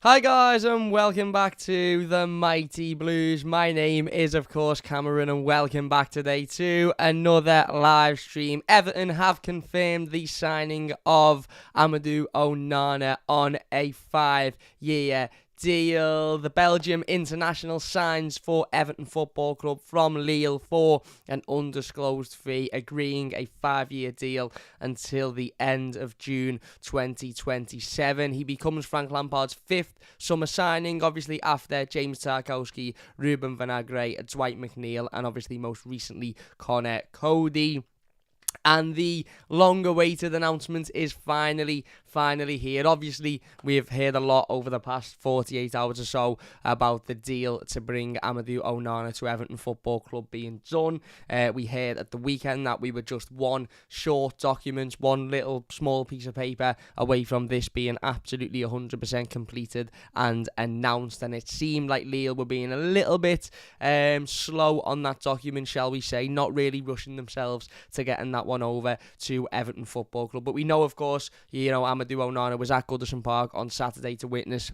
Hi guys and welcome back to the Mighty Blues. My name is of course Cameron and welcome back today to another live stream. Everton have confirmed the signing of Amadou Onana on a 5-year deal. The Belgium international signs for Everton Football Club from Lille for an undisclosed fee, agreeing a 5-year deal until the end of June 2027. He becomes Frank Lampard's fifth summer signing, obviously after James Tarkowski, Ruben Vinagre, Dwight McNeil, and obviously most recently Connor Cody. And the long-awaited announcement is finally here. Obviously, we have heard a lot over the past 48 hours or so about the deal to bring Amadou Onana to Everton Football Club being done. We heard at the weekend that we were just one short document, one little small piece of paper away from this being absolutely 100% completed and announced. And it seemed like Lille were being a little bit slow on that document, shall we say, not really rushing themselves to getting that one over to Everton Football Club. But we know, of course, Amadou Onana was at Goodison Park on Saturday to witness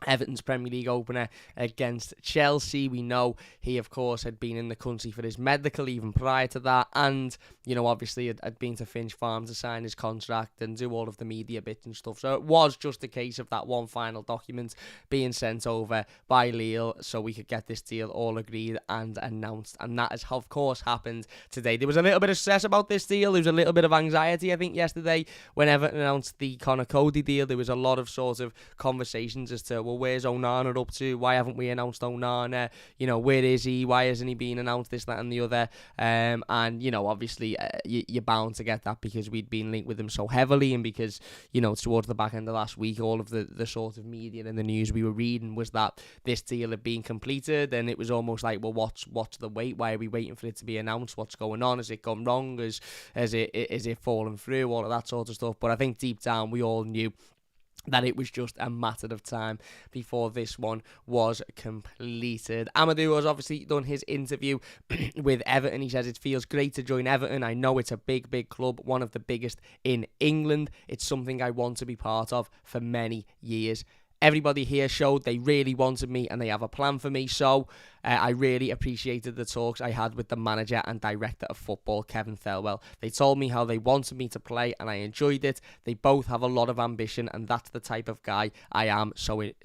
Everton's Premier League opener against Chelsea. We know he, of course, had been in the country for his medical even prior to that, and, obviously had been to Finch Farm to sign his contract and do all of the media bits and stuff. So it was just a case of that one final document being sent over by Lille so we could get this deal all agreed and announced, and that has, of course, happened today. There was a little bit of stress about this deal. There was a little bit of anxiety, I think, yesterday when Everton announced the Connor Cody deal. There was a lot of sort of conversations as to, where's Onana up to? Why haven't we announced Onana? Where is he? Why hasn't he been announced? This, that, and the other. And obviously, you're bound to get that because we'd been linked with him so heavily, and because towards the back end of last week, all of the sort of media and the news we were reading was that this deal had been completed, and it was almost like, well, what's the wait? Why are we waiting for it to be announced? What's going on? Has it gone wrong? Is it fallen through? All of that sort of stuff. But I think deep down we all knew that it was just a matter of time before this one was completed. Amadou has obviously done his interview with Everton. He says, it feels great to join Everton. I know it's a big club, one of the biggest in England. It's something I want to be part of for many years. Everybody here showed they really wanted me and they have a plan for me, so I really appreciated the talks I had with the manager and director of football, Kevin Thelwell. They told me how they wanted me to play and I enjoyed it. They both have a lot of ambition and that's the type of guy I am, so it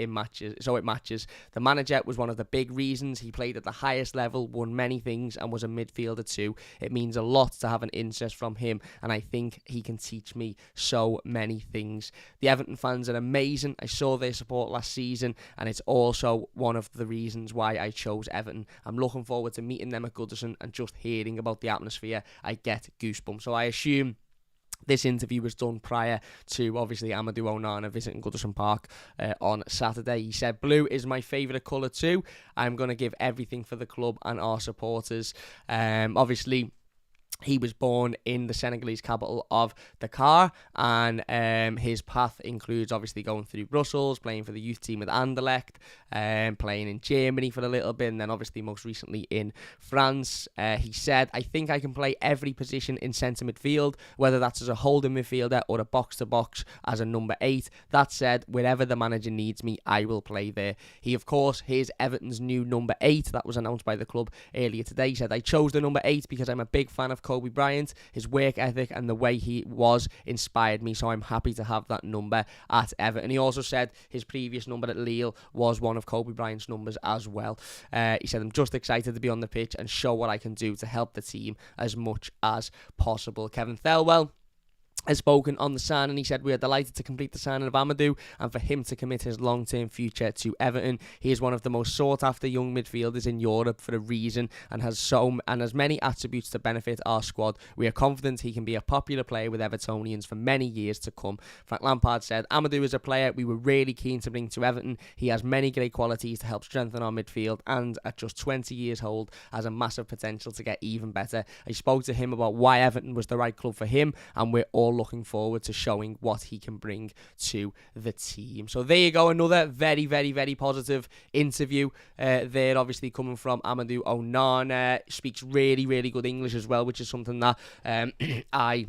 matches. The manager was one of the big reasons. He played at the highest level, won many things and was a midfielder too. It means a lot to have an interest from him and I think he can teach me so many things. The Everton fans are amazing. I saw their support last season and it's also one of the reasons why I chose Everton. I'm looking forward to meeting them at Goodison and just hearing about the atmosphere. I get goosebumps. So I assume this interview was done prior to, obviously, Amadou Onana visiting Goodison Park on Saturday. He said, blue is my favourite colour too. I'm going to give everything for the club and our supporters. Obviously, he was born in the Senegalese capital of Dakar, and his path includes obviously going through Brussels, playing for the youth team with Anderlecht, playing in Germany for a little bit, and then obviously most recently in France. He said, I think I can play every position in centre midfield, whether that's as a holding midfielder or a box-to-box as a number 8. That said, wherever the manager needs me, I will play there. He, of course, here's Everton's new number 8 that was announced by the club earlier today. He said, I chose the number 8 because I'm a big fan of Kobe Bryant. His work ethic and the way he was inspired me, so I'm happy to have that number at Everton. He also said his previous number at Lille was one of Kobe Bryant's numbers as well. He said, I'm just excited to be on the pitch and show what I can do to help the team as much as possible. Kevin Thelwell has spoken on the signing. He said, we are delighted to complete the signing of Amadou and for him to commit his long-term future to Everton. He is one of the most sought-after young midfielders in Europe for a reason and has many attributes to benefit our squad. We are confident he can be a popular player with Evertonians for many years to come. Frank Lampard said, Amadou is a player we were really keen to bring to Everton. He has many great qualities to help strengthen our midfield and at just 20 years old has a massive potential to get even better. I spoke to him about why Everton was the right club for him and we're all looking forward to showing what he can bring to the team. So there you go, another very positive interview there, obviously coming from Amadou Onana. Speaks really good English as well, which is something that I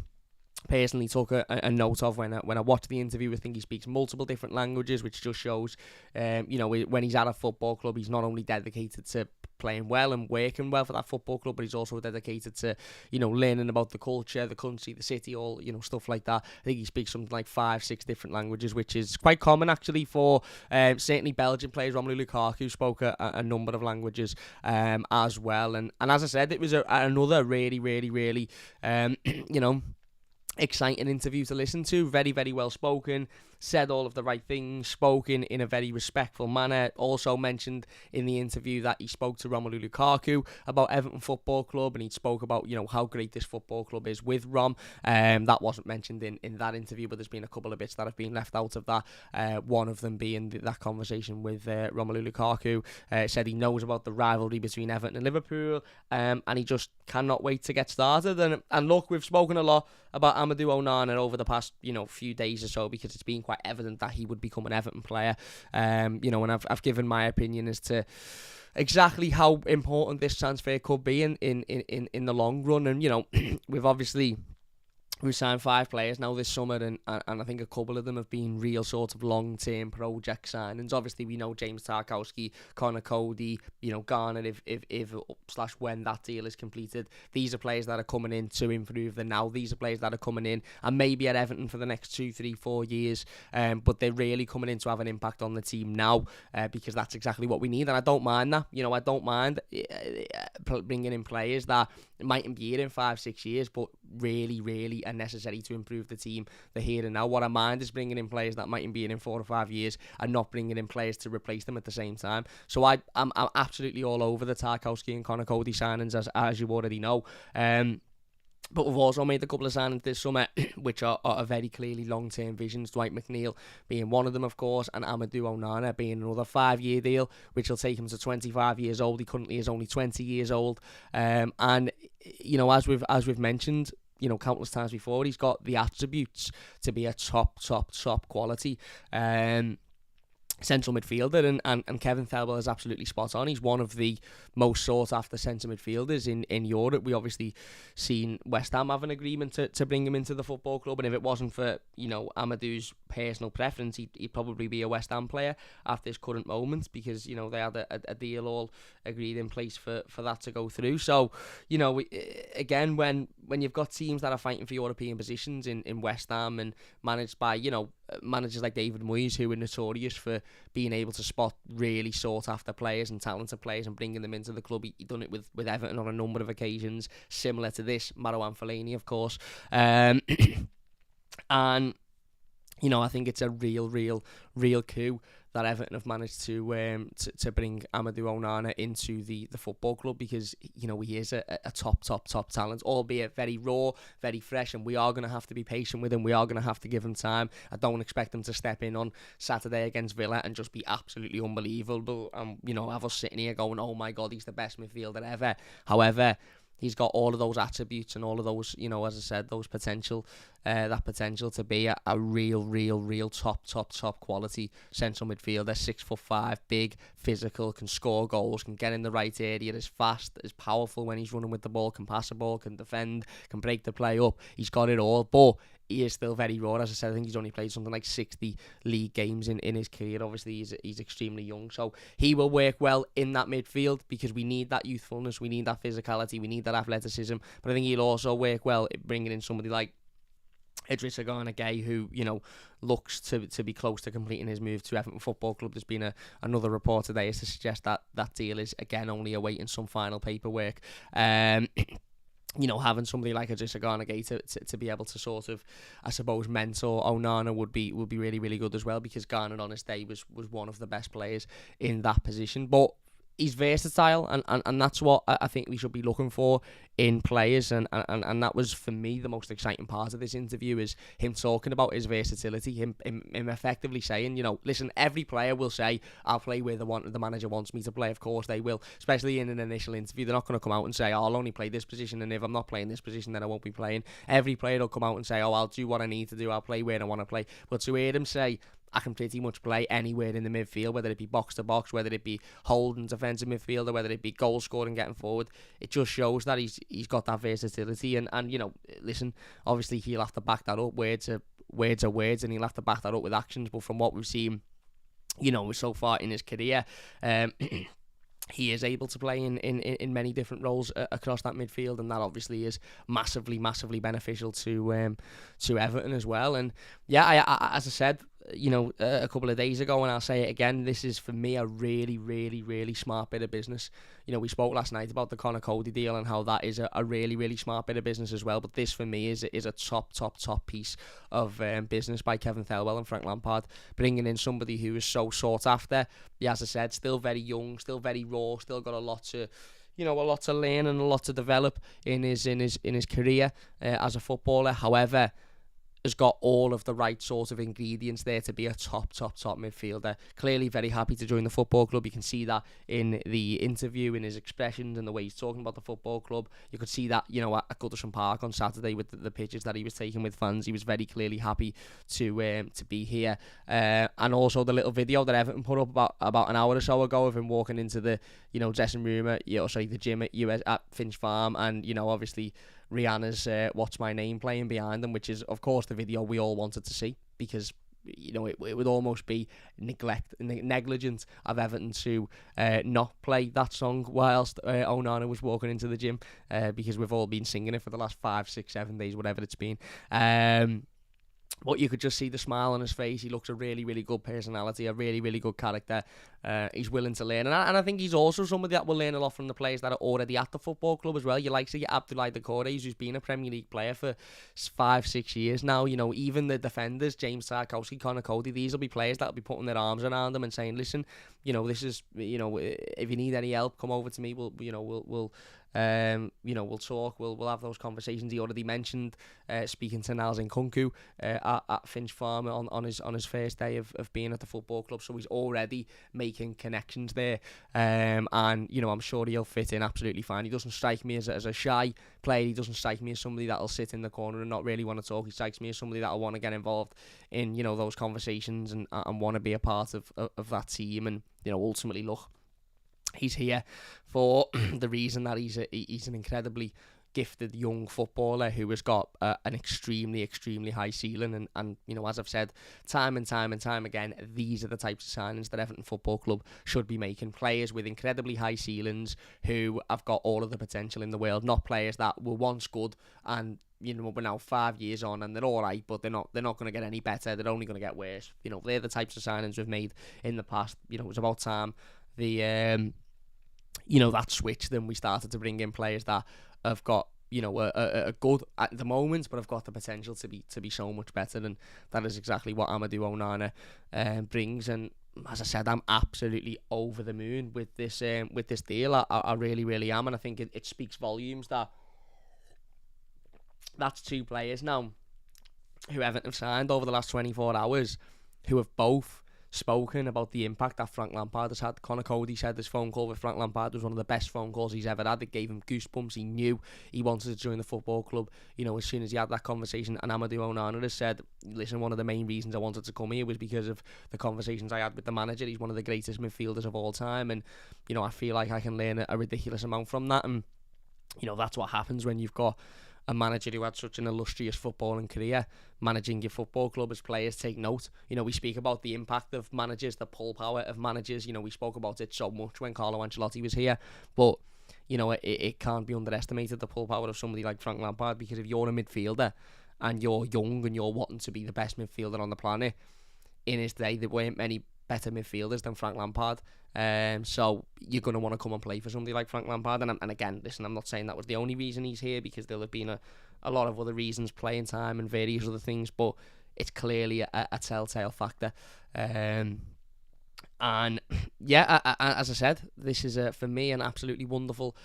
personally took a note of when I watched the interview. I think he speaks multiple different languages, which just shows, when he's at a football club, he's not only dedicated to playing well and working well for that football club, but he's also dedicated to, learning about the culture, the country, the city, all, stuff like that. I think he speaks something like 5-6 different languages, which is quite common actually for certainly Belgian players. Romelu Lukaku spoke a number of languages as well. And as I said, it was another really, really, really, exciting interview to listen to. Very, very well spoken, said all of the right things, spoken in a very respectful manner. Also mentioned in the interview that he spoke to Romelu Lukaku about Everton Football Club, and he spoke about, how great this football club is with Rom. That wasn't mentioned in that interview, but there's been a couple of bits that have been left out of that. One of them being that conversation with Romelu Lukaku. Said he knows about the rivalry between Everton and Liverpool, and he just cannot wait to get started. And look, we've spoken a lot about Amadou Onana over the past, few days or so, because it's been quite evident that he would become an Everton player. And I've given my opinion as to exactly how important this transfer could be in the long run. And we've signed 5 players now this summer, and I think a couple of them have been real sort of long-term project signings. Obviously, we know James Tarkowski, Connor Cody, Garner, if / when that deal is completed. These are players that are coming in to improve the now. These are players that are coming in and maybe at Everton for the next 2, 3, 4 years, but they're really coming in to have an impact on the team now, because that's exactly what we need. And I don't mind that. I don't mind bringing in players that mightn't be here in 5, 6 years, but really, really are necessary to improve the team, the here and now. What I mind is bringing in players that mightn't be here in 4 or 5 years and not bringing in players to replace them at the same time. So I'm absolutely all over the Tarkowski and Connor Cody signings, as you already know. But we've also made a couple of signings this summer, which are very clearly long-term visions. Dwight McNeil being one of them, of course, and Amadou Onana being another 5-year deal, which will take him to 25 years old. He currently is only 20 years old. And, as we've mentioned, countless times before, he's got the attributes to be a top quality central midfielder, and Kevin Thelwell is absolutely spot on. He's one of the most sought after centre midfielders in Europe. We obviously seen West Ham have an agreement to bring him into the football club, and if it wasn't for Amadou's personal preference, he'd probably be a West Ham player at this current moment, because they had a deal all agreed in place for that to go through. So again, when you've got teams that are fighting for European positions in West Ham, and managed by managers like David Moyes, who are notorious for being able to spot really sought after players and talented players and bringing them into the club. He done it with Everton on a number of occasions, similar to this, Marouane Fellaini, of course. And I think it's a real coup that Everton have managed to bring Amadou Onana into the football club, because he is a top talent, albeit very raw, very fresh, and we are going to have to be patient with him. We are going to have to give him time. I don't expect him to step in on Saturday against Villa and just be absolutely unbelievable, and have us sitting here going, oh my god, he's the best midfielder ever. However, he's got all of those attributes and all of those, as I said, those potential, that potential to be a real top quality central midfielder. 6'5", big, physical, can score goals, can get in the right area, is fast, is powerful when he's running with the ball, can pass the ball, can defend, can break the play up. He's got it all, but he is still very raw. As I said, I think he's only played something like 60 league games in his career. Obviously, he's extremely young, so he will work well in that midfield, because we need that youthfulness, we need that physicality, we need that athleticism. But I think he'll also work well bringing in somebody like Idrissa Gana Gueye, who looks to be close to completing his move to Everton Football Club. There's been another report today to suggest that deal is again only awaiting some final paperwork. Having somebody like Idrissa Gana Gueye to be able to sort of, I suppose, mentor Onana would be really, really good as well, because Garner on his day was one of the best players in that position. But he's versatile, and that's what I think we should be looking for in players, and that was, for me, the most exciting part of this interview, is him talking about his versatility, him effectively saying, listen, every player will say, I'll play where the manager wants me to play. Of course they will, especially in an initial interview. They're not going to come out and say, I'll only play this position, and if I'm not playing this position, then I won't be playing. Every player will come out and say, I'll do what I need to do, I'll play where I want to play. But to hear him say, I can pretty much play anywhere in the midfield, whether it be box to box, whether it be holding defensive midfielder, whether it be goal scoring, getting forward. It just shows that he's got that versatility. And listen, obviously he'll have to back that up. Words are words, and he'll have to back that up with actions. But from what we've seen, so far in his career, he is able to play in many different roles across that midfield, and that obviously is massively beneficial to Everton as well. And yeah, I as I said, a couple of days ago, and I'll say it again, this is for me a really smart bit of business. We spoke last night about the Connor Cody deal and how that is a really smart bit of business as well. But this for me is a top piece of business by Kevin Thelwell and Frank Lampard, bringing in somebody who is so sought after. Yeah, as I said, still very young, still very raw, still got a lot to learn and a lot to develop in his career as a footballer. However, has got all of the right sort of ingredients there to be a top midfielder. Clearly very happy to join the football club. You can see that in the interview, in his expressions and the way he's talking about the football club. You could see that, at Goodison Park on Saturday with the pictures that he was taking with fans. He was very clearly happy to be here. And also the little video that Everton put up about an hour or so ago of him walking into the dressing room the gym at Finch Farm, and obviously Rihanna's What's My Name playing behind them, which is of course the video we all wanted to see, because it would almost be negligent of Everton to not play that song whilst Onana was walking into the gym, because we've all been singing it for the last 5, 6, 7 days, whatever it's been. But you could just see the smile on his face. He looks a really good personality, a really good character. He's willing to learn. And I think he's also somebody that will learn a lot from the players that are already at the football club as well. You like to get Abdoulaye Doucouré, who's been a Premier League player for 5, 6 years now. Even the defenders, James Tarkowski, Connor Cody, these will be players that will be putting their arms around them and saying, listen, this is, if you need any help, come over to me. We'll talk. We'll have those conversations. He already mentioned speaking to Niles Nkunku at Finch Farm on his first day of being at the football club. So he's already making connections there, and I'm sure he'll fit in absolutely fine. He doesn't strike me as a shy player. He doesn't strike me as somebody that'll sit in the corner and not really want to talk. He strikes me as somebody that'll want to get involved in those conversations and want to be a part of that team. And ultimately, look, he's here for the reason that he's an incredibly gifted young footballer who has got an extremely high ceiling, and as I've said time and time again, these are the types of signings that Everton Football Club should be making. Players with incredibly high ceilings who have got all of the potential in the world, not players that were once good and we're now 5 years on and they're all right, but they're not going to get any better. They're only going to get worse. They're the types of signings we've made in the past. It was about time that switch, then we started to bring in players that have got a good at the moment, but have got the potential to be so much better, and that is exactly what Amadou Onana brings. And as I said, I'm absolutely over the moon with this deal. I really am, and I think it speaks volumes that that's 2 players now who Everton have signed over the last 24 hours who have both spoken about the impact that Frank Lampard has had. Connor Cody said this phone call with Frank Lampard was one of the best phone calls he's ever had. It gave him goosebumps. He knew he wanted to join the football club, as soon as he had that conversation. And Amadou Onana has said, listen, one of the main reasons I wanted to come here was because of the conversations I had with the manager. He's one of the greatest midfielders of all time, and I feel like I can learn a ridiculous amount from that. And that's what happens when you've got a manager who had such an illustrious footballing career managing your football club. As players take note. We speak about the impact of managers, the pull power of managers. We spoke about it so much when Carlo Ancelotti was here, but it can't be underestimated, the pull power of somebody like Frank Lampard, because if you're a midfielder and you're young and you're wanting to be the best midfielder on the planet, in his day there weren't many better midfielders than Frank Lampard. So you're going to want to come and play for somebody like Frank Lampard. And again, listen, I'm not saying that was the only reason he's here, because there'll have been a lot of other reasons, playing time and various other things, but it's clearly a telltale factor. And yeah, as I said, this is for me an absolutely wonderful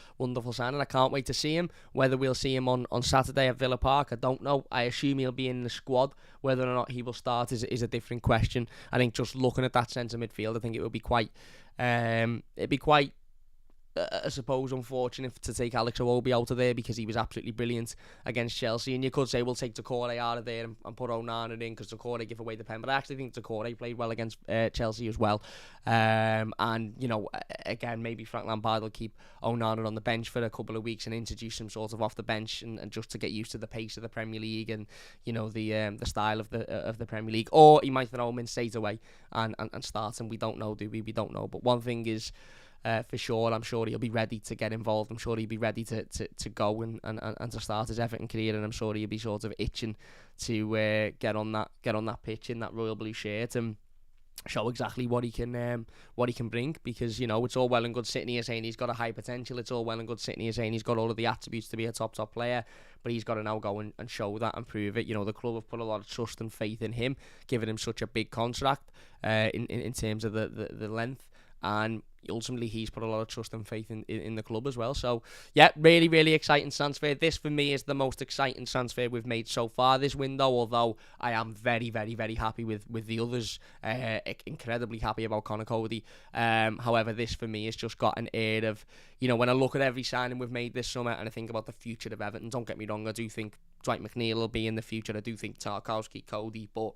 signing. I can't wait to see him. Whether we'll see him on Saturday at Villa Park, I don't know. I assume he'll be in the squad. Whether or not he will start is a different question. I think just looking at that centre midfield, I think it would be quite I suppose, unfortunate to take Alex Iwobi out of there because he was absolutely brilliant against Chelsea. And you could say, we'll take Doucouré out of there and put Onana in because Doucouré gave away the pen. But I actually think Doucouré played well against Chelsea as well. And, you know, again, maybe Frank Lampard will keep Onana on the bench for a couple of weeks and introduce him sort of off the bench and just to get used to the pace of the Premier League and, you know, the style of the Premier League. Or he might throw him in straight away and start him. We don't know, do we? We don't know. But one thing is, for sure, I'm sure he'll be ready to get involved. I'm sure he'll be ready to go and to start his Everton career, and I'm sure he'll be sort of itching to get on that pitch in that royal blue shirt and show exactly what he can bring. Because, you know, it's all well and good sitting here saying he's got a high potential. It's all well and good sitting here saying he's got all of the attributes to be a top player, but he's got to now go and show that and prove it. You know, the club have put a lot of trust and faith in him, giving him such a big contract in terms of the length, and ultimately he's put a lot of trust and faith in the club as well. So yeah, really, really exciting transfer. This for me is the most exciting transfer we've made so far this window, although I am very, very, very happy with the others. Incredibly happy about Conor Cody. However, this for me has just got an air of, you know, when I look at every signing we've made this summer and I think about the future of Everton, don't get me wrong, I do think Dwight McNeil will be in the future. I do think Tarkowski, Cody, but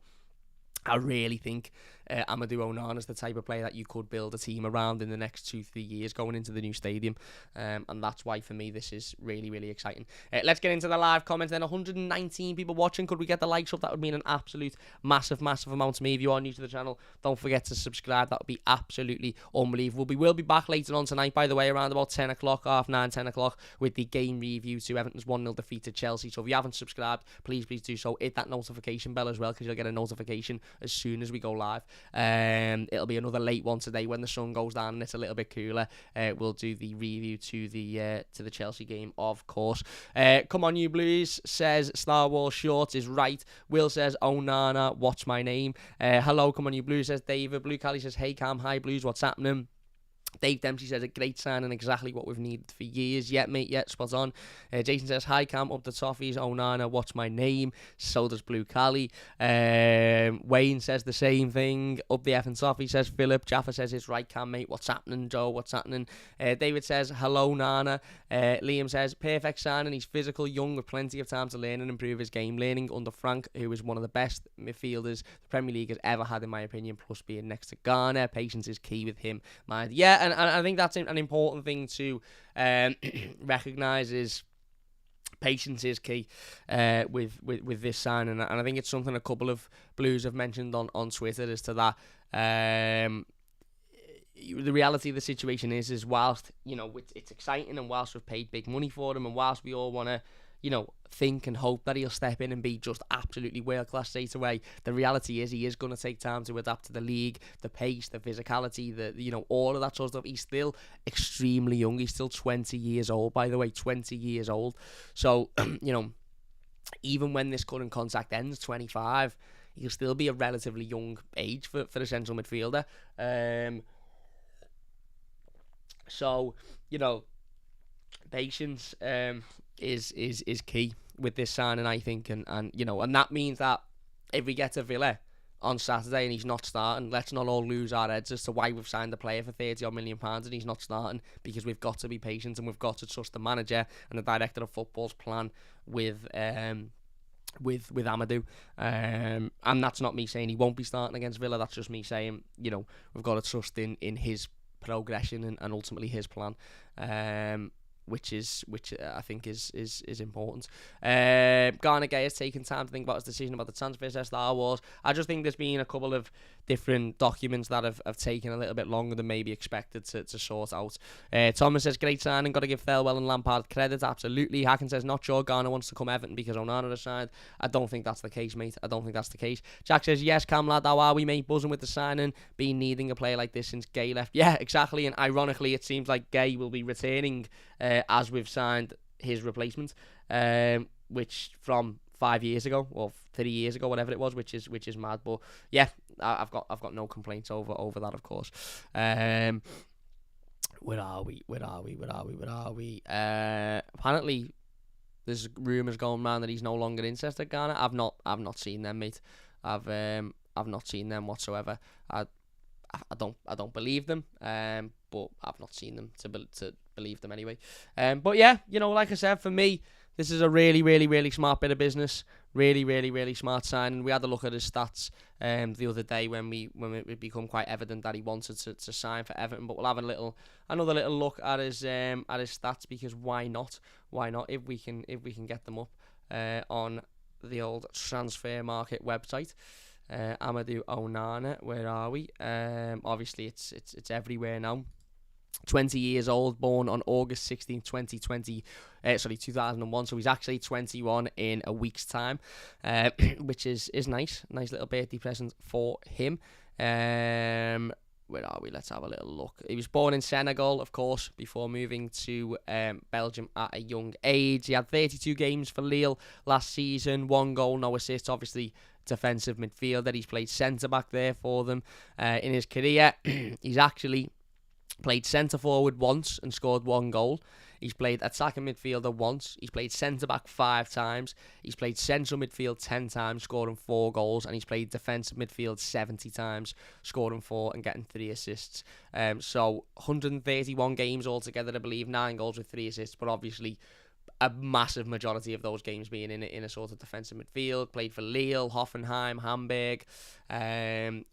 I really think Amadou Onana is the type of player that you could build a team around in the next 2-3 years going into the new stadium. And that's why, for me, this is really, really exciting. Let's get into the live comments then. 119 people watching. Could we get the likes up? That would mean an absolute massive, massive amount to me. If you are new to the channel, don't forget to subscribe. That would be absolutely unbelievable. We will be back later on tonight, by the way, around about 10 o'clock, 9:30, 10 o'clock, with the game review to Everton's 1-0 defeat to Chelsea. So if you haven't subscribed, please do so. Hit that notification bell as well, because you'll get a notification as soon as we go live. It'll be another late one today when the sun goes down and it's a little bit cooler. We'll do the review to the Chelsea game, of course. Come on, you Blues, says Star Wars Shorts is right. Will says Onana, what's my name? Hello, come on, you Blues, says David. Blue Cali says, hey Cam, hi Blues, what's happening? Dave Dempsey says, a great sign and exactly what we've needed for years. Yeah, mate, yeah, spot on. Jason says, hi Cam, up the toffees, Onana, what's my name? So does Blue Cali. Wayne says the same thing. Up the F and toffee, says Philip. Jaffa says, it's right Cam, mate, what's happening, Joe, what's happening? David says, hello Nana. Liam says, perfect signing, he's physical, young, with plenty of time to learn and improve his game. Learning under Frank, who is one of the best midfielders the Premier League has ever had, in my opinion, plus being next to Garner. Patience is key with him, mind. Yeah, and I think that's an important thing to recognise, is patience is key with this signing, and I think it's something a couple of Blues have mentioned on Twitter as to that. The reality of the situation is whilst, you know, it's exciting, and whilst we've paid big money for him, and whilst we all want to, you know, think and hope that he'll step in and be just absolutely world class straight away, the reality is he is going to take time to adapt to the league, the pace, the physicality, you know, all of that sort of stuff. He's still extremely young. He's still 20 years old, by the way, 20 years old. So, you know, even when this current contract ends, 25, he'll still be a relatively young age for a central midfielder. So, you know, patience is key with this signing, I think, and you know, and that means that if we get to Villa on Saturday and he's not starting, let's not all lose our heads as to why we've signed a player for £30 million and he's not starting, because we've got to be patient and we've got to trust the manager and the director of football's plan with Amadou, and that's not me saying he won't be starting against Villa. That's just me saying, you know, we've got to trust in his progression and ultimately his plan, which I think is important. Garner Gay has taken time to think about his decision about the transfer to Star Wars. I just think there's been a couple of different documents that have taken a little bit longer than maybe expected to sort out. Thomas says, great signing, got to give Thelwell and Lampard credit. Absolutely. Hacken says, not sure Garner wants to come Everton because Onana has signed. I don't think that's the case, mate. I don't think that's the case. Jack says, yes, Cam lad, how are we, mate? Buzzing with the signing. Been needing a player like this since Gay left. Yeah, exactly. And ironically, it seems like Gay will be returning as we've signed his replacement, which from 5 years ago or 3 years ago, whatever it was, which is mad. But yeah, I've got no complaints over that, of course. Where are we? Apparently, there's rumours going around that he's no longer interested, Garner. I've not seen them, mate. I've not seen them whatsoever. I don't believe them, but I've not seen them to believe them anyway. But yeah, like I said, for me, this is a really, really, really smart bit of business. Really, really, really smart signing. We had a look at his stats the other day when it become quite evident that he wanted to sign for Everton. But we'll have another little look at his stats, because why not? Why not? If we can get them up on the old transfer market website. Amadou Onana, where are we? Obviously it's everywhere now. 20 years old, born on August 16, 2001. So he's actually 21 in a week's time, which is nice. Nice little birthday present for him. Where are we? Let's have a little look. He was born in Senegal, of course, before moving to Belgium at a young age. He had 32 games for Lille last season, 1 goal, no assists. Obviously, defensive midfielder. He's played centre-back there for them in his career. He's actually played centre-forward once and scored 1 goal. He's played attacking midfielder once. He's played centre-back 5 times. He's played central midfield 10 times, scoring 4 goals. And he's played defensive midfield 70 times, scoring 4 and getting 3 assists. So 131 games altogether, I believe. 9 goals with 3 assists. But obviously, a massive majority of those games being in a sort of defensive midfield. Played for Lille, Hoffenheim, Hamburg.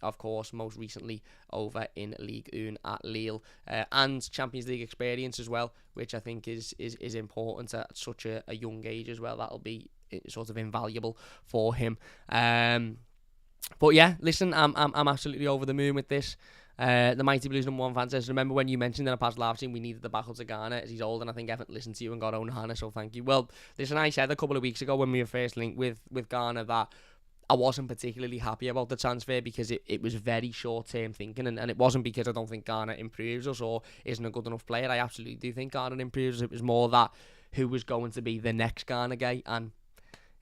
Of course, most recently over in Ligue 1 at Lille. And Champions League experience as well, which I think is important at such a young age as well. That'll be sort of invaluable for him. But yeah, listen, I'm absolutely over the moon with this. The Mighty Blues #1 fan says, remember when you mentioned in a past live stream we needed the backup to Ghana as he's old, and I think Everton listened to you and got Onana, so thank you. Well, listen, I said a couple of weeks ago when we were first linked with Ghana that I wasn't particularly happy about the transfer because it was very short-term thinking, and it wasn't because I don't think Ghana improves us or isn't a good enough player. I absolutely do think Ghana improves us. It was more that who was going to be the next Ghana guy, and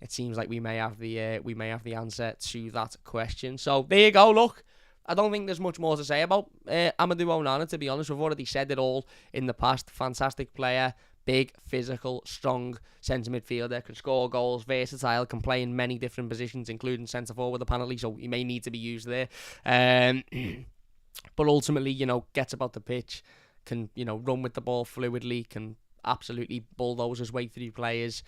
it seems like we may have the answer to that question. So there you go. Look, I don't think there's much more to say about Amadou Onana, to be honest. We've already said it all in the past. Fantastic player, big, physical, strong centre midfielder, can score goals, versatile, can play in many different positions, including centre forward apparently, so he may need to be used there. But ultimately, gets about the pitch, can, run with the ball fluidly, can absolutely bulldoze his way through players.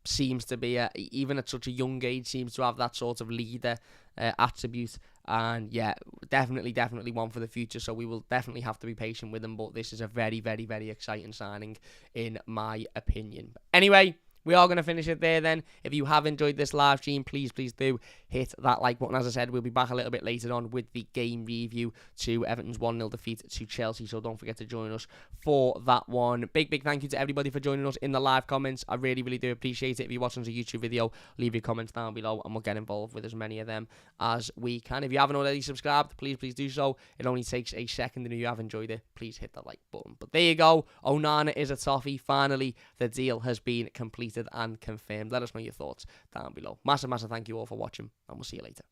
Seems to be, even at such a young age, seems to have that sort of leader attribute. And yeah, definitely one for the future. So we will definitely have to be patient with him. But this is a very, very, very exciting signing, in my opinion. Anyway, we are going to finish it there then. If you have enjoyed this live stream, please do hit that like button. As I said, we'll be back a little bit later on with the game review to Everton's 1-0 defeat to Chelsea, so don't forget to join us for that one. Big thank you to everybody for joining us in the live comments. I really, really do appreciate it. If you're watching a YouTube video, leave your comments down below and we'll get involved with as many of them as we can. If you haven't already subscribed, please do so. It only takes a second, and if you have enjoyed it, please hit that like button. But there you go. Onana is a toffee. Finally, the deal has been completed and confirmed. Let us know your thoughts down below. Massive thank you all for watching, and we'll see you later.